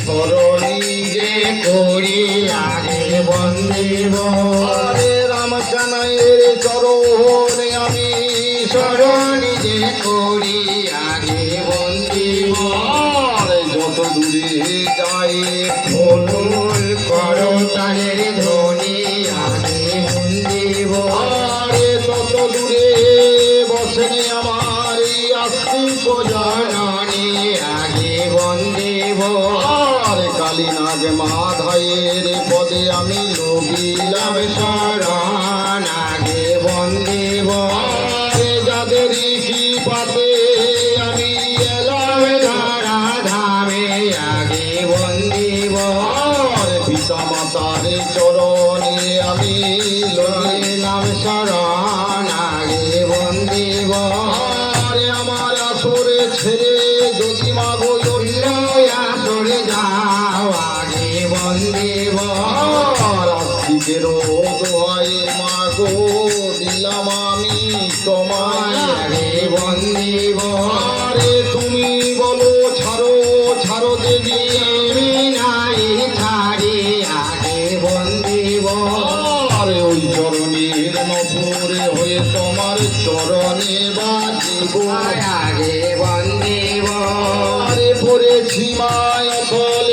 ধরণী যে করি আগে বন্দিব আরে রামকানাইয়ের চরণে আমি ধরণী যে করি আগে বন্দিব আরে যত দূরে যাই ফুল করো তারের ধ্বনি আগে বন্দিব আরে তত দূরে বসেন আমার এই আস্তিক জননী আগে বন্দিব আরে কালীনাগ মাধায়ের পদে আমি লোবিলাম শরণ আগে বন্দিব আরে যাদের কি পাতে আমি এলাম ধরা ধামে আগে বন্দিব আরে পিতা মাতার চরণে আমি লইলাম শরণ আগে বন্দিব আরে আমার আসরে ছেড়ে যদি মাগো লইয়া সরে যাও আগে বন্দিব আর আস্তিকের দোহাই মাগো দিলাম আমি তোমায় আগে বন্দিব আরে তুমি বলো ছাড়ো ছাড়ো দেবী আমি নাই ছাড়ি আগে বন্দিব আরে ওই চরণের নপুরে হয়ে তোমার চরণে বাজিব আগে বন্দিব আরে পড়েছি মায়